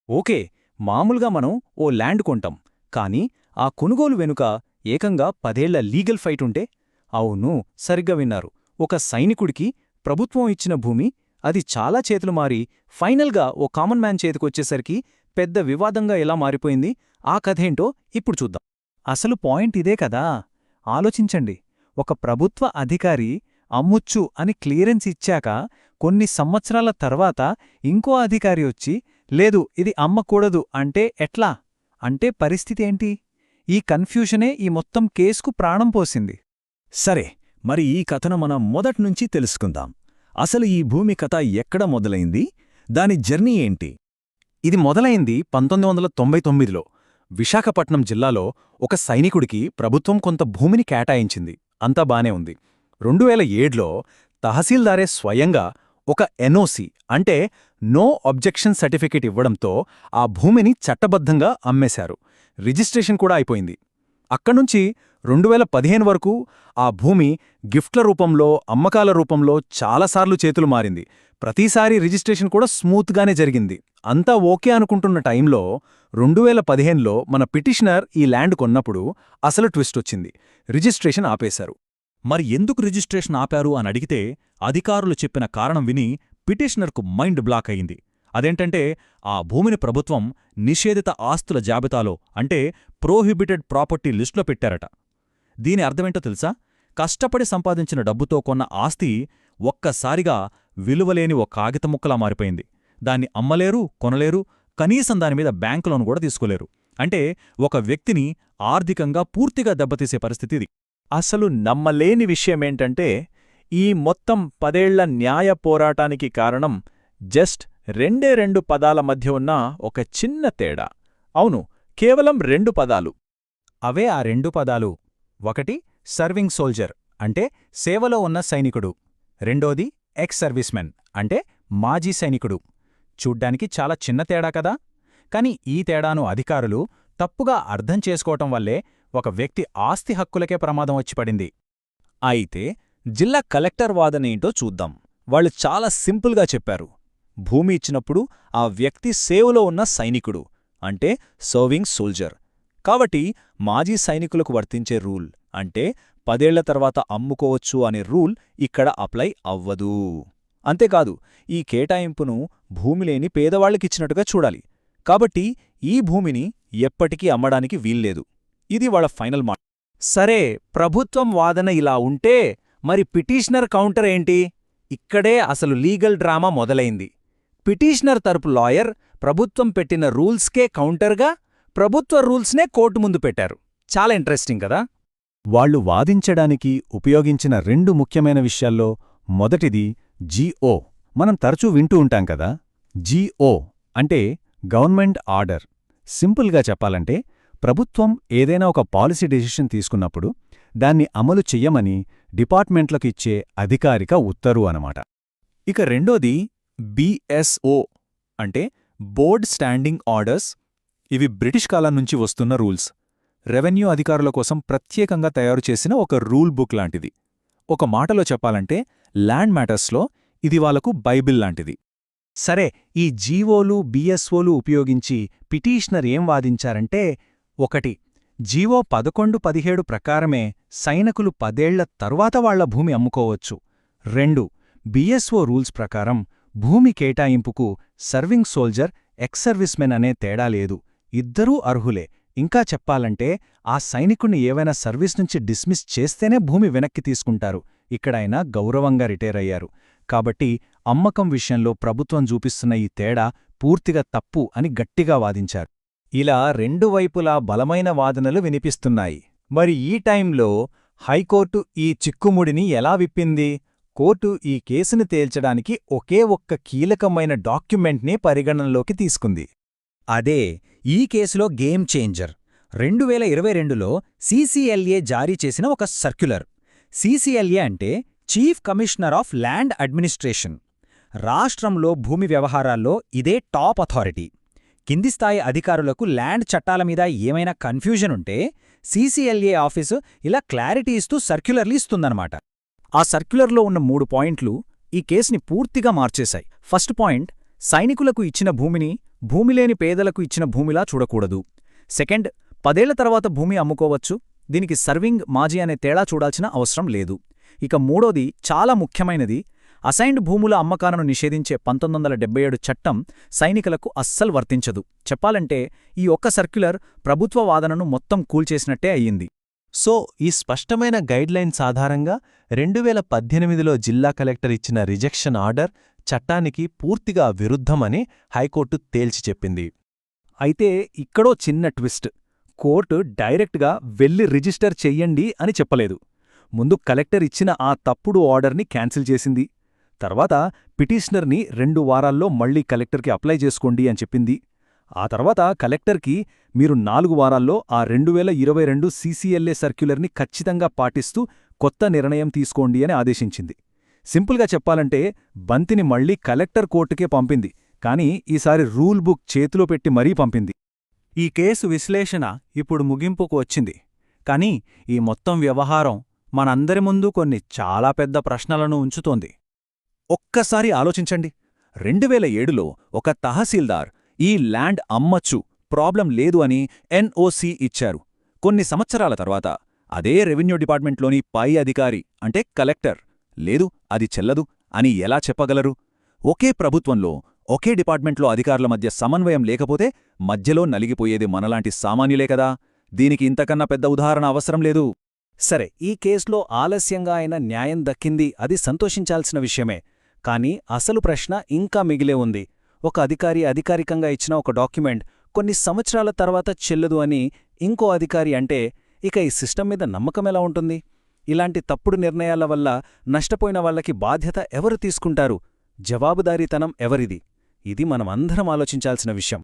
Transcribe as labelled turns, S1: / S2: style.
S1: Okay, మామూలుగా మనం ఓ land కొంటాం, కానీ ఆ కొనుగోలు వెనుక ఏకంగా 10 ఏళ్ల లీగల్ ఫైట్ ఉంటే? అవును, సరిగ్గా విన్నారు. ఒక సైనికుడికి ప్రభుత్వం ఇచ్చిన భూమి, అది చాలా చేతులు మారి ఫైనల్గా ఓ కామన్ మ్యాన్ చేతికొచ్చేసరికి పెద్ద వివాదంగా ఎలా మారిపోయింది, ఆ కథేంటో ఇప్పుడు చూద్దాం. అసలు పాయింట్ ఇదే కదా. ఆలోచించండి, ఒక ప్రభుత్వ అధికారి అమ్ముచ్చు అని క్లియరెన్స్ ఇచ్చాక కొన్ని సంవత్సరాల తర్వాత ఇంకో అధికారి వచ్చి లేదు ఇది అమ్మకూడదు అంటే ఎట్లా? అంటే పరిస్థితి ఏంటి? ఈ కన్ఫ్యూషనే ఈ మొత్తం కేసుకు ప్రాణం పోసింది.
S2: సరే, మరి ఈ కథను మనం మొదట్నుంచి తెలుసుకుందాం. అసలు ఈ భూమి కథ ఎక్కడ మొదలైంది? దాని జర్నీ ఏంటి?
S1: ఇది మొదలైంది 1999లో విశాఖపట్నం జిల్లాలో ఒక సైనికుడికి ప్రభుత్వం కొంత భూమిని కేటాయించింది. అంతా బానే ఉంది. 2007లో తహసీల్దారే స్వయంగా ఒక ఎన్ఓసి అంటే నో అబ్జెక్షన్ సర్టిఫికేట్ ఇవ్వడంతో ఆ భూమిని చట్టబద్ధంగా అమ్మేశారు. రిజిస్ట్రేషన్ కూడా అయిపోయింది. అక్కడ్నుంచి 2015 వరకు ఆ భూమి గిఫ్ట్ల రూపంలో, అమ్మకాల రూపంలో చాలాసార్లు చేతులు మారింది. ప్రతిసారీ రిజిస్ట్రేషన్ కూడా స్మూత్గానే జరిగింది. అంతా ఓకే అనుకుంటున్న టైంలో 2015లో మన పిటిషనర్ ఈ ల్యాండ్ కొన్నప్పుడు అసలు ట్విస్టొచ్చింది. రిజిస్ట్రేషన్ ఆపేశారు.
S2: మరి ఎందుకు రిజిస్ట్రేషన్ ఆపారు అని అడిగితే అధికారులు చెప్పిన కారణం విని పిటిషనర్కు మైండ్ బ్లాక్ అయింది. అదేంటంటే ఆ భూమిని ప్రభుత్వం నిషేధిత ఆస్తుల జాబితాలో అంటే ప్రోహిబిటెడ్ ప్రాపర్టీ లిస్టులో పెట్టారట. దీని అర్థమేంటో తెలుసా? కష్టపడి సంపాదించిన డబ్బుతో కొన్న ఆస్తి ఒక్కసారిగా విలువలేని ఓ కాగితముక్కలా మారిపోయింది. దాన్ని అమ్మలేరు, కొనలేరు, కనీసం దానిమీద బ్యాంకు లోన్ కూడా తీసుకోలేరు. అంటే ఒక వ్యక్తిని ఆర్థికంగా పూర్తిగా దెబ్బతీసే పరిస్థితిది.
S1: అసలు నమ్మలేని విషయమేంటంటే ఈ మొత్తం 10 ఏళ్ల న్యాయ పోరాటానికి కారణం జస్ట్ రెండు పదాల మధ్య ఉన్న ఒక చిన్న తేడా. అవును, కేవలం 2 పదాలు. అవే ఆ 2 పదాలు. ఒకటి సర్వింగ్ సోల్జర్ అంటే సేవలో ఉన్న సైనికుడు. రెండోది ఎక్స్ సర్వీస్మెన్ అంటే మాజీ సైనికుడు. చూడ్డానికి చాలా చిన్న తేడా కదా. కాని ఈ తేడాను అధికారులు తప్పుగా అర్థం చేసుకోవటం వల్లే ఒక వ్యక్తి ఆస్తి హక్కులకే ప్రమాదం వచ్చిపడింది. అయితే జిల్లా కలెక్టర్ వాదనేంటో చూద్దాం. వాళ్ళు చాలా సింపుల్గా చెప్పారు. భూమి ఇచ్చినప్పుడు ఆ వ్యక్తి సేవలో ఉన్న సైనికుడు అంటే సర్వింగ్ సోల్జర్. కాబట్టి మాజీ సైనికులకు వర్తించే రూల్ అంటే 10 ఏళ్ల తర్వాత అమ్ముకోవచ్చు అనే రూల్ ఇక్కడ అప్లై అవ్వదు. అంతేకాదు, ఈ కేటాయింపును భూమిలేని పేదవాళ్లకిచ్చినట్టుగా చూడాలి. కాబట్టి ఈ భూమిని ఎప్పటికీ అమ్మడానికి వీల్లేదు. ఇది వాళ్ళ ఫైనల్ మాట. సరే, ప్రభుత్వం వాదన ఇలా ఉంటే మరి పిటిషనర్ కౌంటర్ ఏంటి? ఇక్కడే అసలు లీగల్ డ్రామా మొదలైంది. పిటిషనర్ తరపు లాయర్ ప్రభుత్వం పెట్టిన రూల్స్కే కౌంటర్గా ప్రభుత్వ రూల్స్నే కోర్టు ముందు పెట్టారు. చాలా ఇంట్రెస్టింగ్ కదా.
S2: వాళ్లు వాదించడానికి ఉపయోగించిన 2 ముఖ్యమైన విషయాల్లో మొదటిది జీఓ. మనం తరచూ వింటూ ఉంటాం కదా. జీఓ అంటే గవర్నమెంట్ ఆర్డర్. సింపుల్గా చెప్పాలంటే ప్రభుత్వం ఏదైనా ఒక పాలసీ డెసిషన్ తీసుకున్నప్పుడు దాన్ని అమలు చెయ్యమని డిపార్ట్మెంట్లకు ఇచ్చే అధికారిక ఉత్తర్వు అనమాట. ఇక రెండోది బిఎస్ఓ అంటే బోర్డ్ స్టాండింగ్ ఆర్డర్స్. ఇవి బ్రిటిష్ కాలం నుంచి వస్తున్న రూల్స్. రెవెన్యూ అధికారుల కోసం ప్రత్యేకంగా తయారుచేసిన ఒక రూల్ బుక్ లాంటిది. ఒక మాటలో చెప్పాలంటే ల్యాండ్ మ్యాటర్స్లో ఇది వాళ్లకు బైబిల్ లాంటిది.
S1: సరే, ఈ జీవోలు బిఎస్ఓలు ఉపయోగించి పిటిషనర్ ఏం వాదించారంటే, 1. జీవో 1117 ప్రకారమే సైనికులు 10 ఏళ్ల తరువాత వాళ్ల భూమి అమ్ముకోవచ్చు. 2. బిఎస్ఓ రూల్స్ ప్రకారం భూమి కేటాయింపుకు సర్వింగ్ సోల్జర్, ఎక్స్ సర్వీస్మెన్ అనే తేడా లేదు. ఇద్దరూ అర్హులే. ఇంకా చెప్పాలంటే ఆ సైనికుణ్ణి ఏవైనా సర్వీస్ నుంచి డిస్మిస్ చేస్తేనే భూమి వెనక్కి తీసుకుంటారు. ఇక్కడైనా గౌరవంగా రిటైర్ అయ్యారు. కాబట్టి అమ్మకం విషయంలో ప్రభుత్వం చూపిస్తున్న ఈ తేడా పూర్తిగా తప్పు అని గట్టిగా వాదించారు. ఇలా 2 వైపులా బలమైన వాదనలు వినిపిస్తున్నాయి. మరి ఈ టైంలో హైకోర్టు ఈ చిక్కుముడిని ఎలా విప్పింది? కోర్టు ఈ కేసును తేల్చడానికి ఒకే ఒక్క కీలకమైన డాక్యుమెంట్నే పరిగణనలోకి తీసుకుంది. అదే ఈ కేసులో గేమ్ చేంజర్. 2022లో సీసీఎల్ఏ జారీ చేసిన ఒక సర్క్యులర్. సీసీఎల్ఏ అంటే chief commissioner of land administration. రాష్ట్రంలో భూమి వ్యవహారాల్లో ఇదే టాప్ అథారిటీ. కింది స్థాయి అధికారులకు ల్యాండ్ చట్టాల మీద ఏమైనా కన్ఫ్యూజన్ ఉంటే సీసీఎల్ఏ ఆఫీసు ఇలా క్లారిటీ ఇస్తూ సర్క్యులర్లు ఇస్తుందన్నమాట. ఆ సర్క్యులర్లో ఉన్న 3 పాయింట్లు ఈ కేసుని పూర్తిగా మార్చేశాయి. ఫస్ట్ పాయింట్, సైనికులకు ఇచ్చిన భూమిని
S3: భూమిలేని పేదలకు ఇచ్చిన భూమిలా చూడకూడదు. సెకండ్, 10 ఏళ్ల తర్వాత భూమి అమ్ముకోవచ్చు, దీనికి సర్వింగ్ మాజీ అనే తేడా చూడాల్సిన అవసరం లేదు. ఇక మూడోది చాలా ముఖ్యమైనది, అసైన్డ్ భూముల అమ్మకాలను నిషేధించే 1977 చట్టం సైనికులకు అస్సలు వర్తించదు. చెప్పాలంటే ఈ ఒక్క సర్క్యులర్ ప్రభుత్వ వాదనను మొత్తం కూల్చేసినట్టే అయ్యింది.
S4: సో ఈ స్పష్టమైన గైడ్లైన్స్ ఆధారంగా 2018లో జిల్లా కలెక్టర్ ఇచ్చిన రిజెక్షన్ ఆర్డర్ చట్టానికి పూర్తిగా విరుద్ధమని హైకోర్టు తేల్చి చెప్పింది.
S2: అయితే ఇక్కడో చిన్న ట్విస్ట్. కోర్టు డైరెక్ట్గా వెళ్లి రిజిస్టర్ చెయ్యండి అని చెప్పలేదు. ముందు కలెక్టర్ ఇచ్చిన ఆ తప్పుడు ఆర్డర్ని క్యాన్సిల్ చేసింది. తర్వాత పిటిషనర్ని 2 వారాల్లో మళ్లీ కలెక్టర్కి అప్లై చేసుకోండి అని చెప్పింది. ఆ తర్వాత కలెక్టర్కి మీరు 4 వారాల్లో ఆ 2022 సీసీఎల్ఏ సర్క్యులర్ని ఖచ్చితంగా పాటిస్తూ కొత్త నిర్ణయం తీసుకోండి అని ఆదేశించింది. సింపుల్గా చెప్పాలంటే బంతిని మళ్లీ కలెక్టర్ కోర్టుకే పంపింది, కానీ ఈసారి రూల్ బుక్ చేతిలో పెట్టి మరీ పంపింది.
S3: ఈ కేసు విశ్లేషణ ఇప్పుడు ముగింపుకు వచ్చింది. కానీ ఈ మొత్తం వ్యవహారం మనందరి ముందు కొన్ని చాలా పెద్ద ప్రశ్నలను ఉంచుతోంది.
S1: ఒక్కసారి ఆలోచించండి. 2007లో ఒక తహసీల్దార్ ఈ ల్యాండ్ అమ్మచ్చు, ప్రాబ్లం లేదు అని ఎన్ఓసి ఇచ్చారు. కొన్ని సంవత్సరాల తర్వాత అదే రెవెన్యూ డిపార్ట్మెంట్లోని పై అధికారి అంటే కలెక్టర్ లేదు, అది చెల్లదు అని ఎలా చెప్పగలరు? ఒకే ప్రభుత్వంలో ఒకే డిపార్ట్మెంట్లో అధికారుల మధ్య సమన్వయం లేకపోతే మధ్యలో నలిగిపోయేది మనలాంటి సామాన్యులే కదా. దీనికి ఇంతకన్నా పెద్ద ఉదాహరణ అవసరం లేదు.
S3: సరే, ఈ కేసులో ఆలస్యంగా అయిన న్యాయం దక్కింది, అది సంతోషించాల్సిన విషయమే. కానీ అసలు ప్రశ్న ఇంకా మిగిలే ఉంది. ఒక అధికారి అధికారికంగా ఇచ్చిన ఒక డాక్యుమెంట్ కొన్ని సంవత్సరాల తర్వాత చెల్లదు అని ఇంకో అధికారి అంటే ఇక ఈ సిస్టమ్ మీద నమ్మకమెలా ఉంటుంది? ఇలాంటి తప్పుడు నిర్ణయాల వల్ల నష్టపోయిన వాళ్లకి బాధ్యత ఎవరు తీసుకుంటారు? జవాబుదారీతనం ఎవరిది? ఇది మనమందరం ఆలోచించాల్సిన విషయం.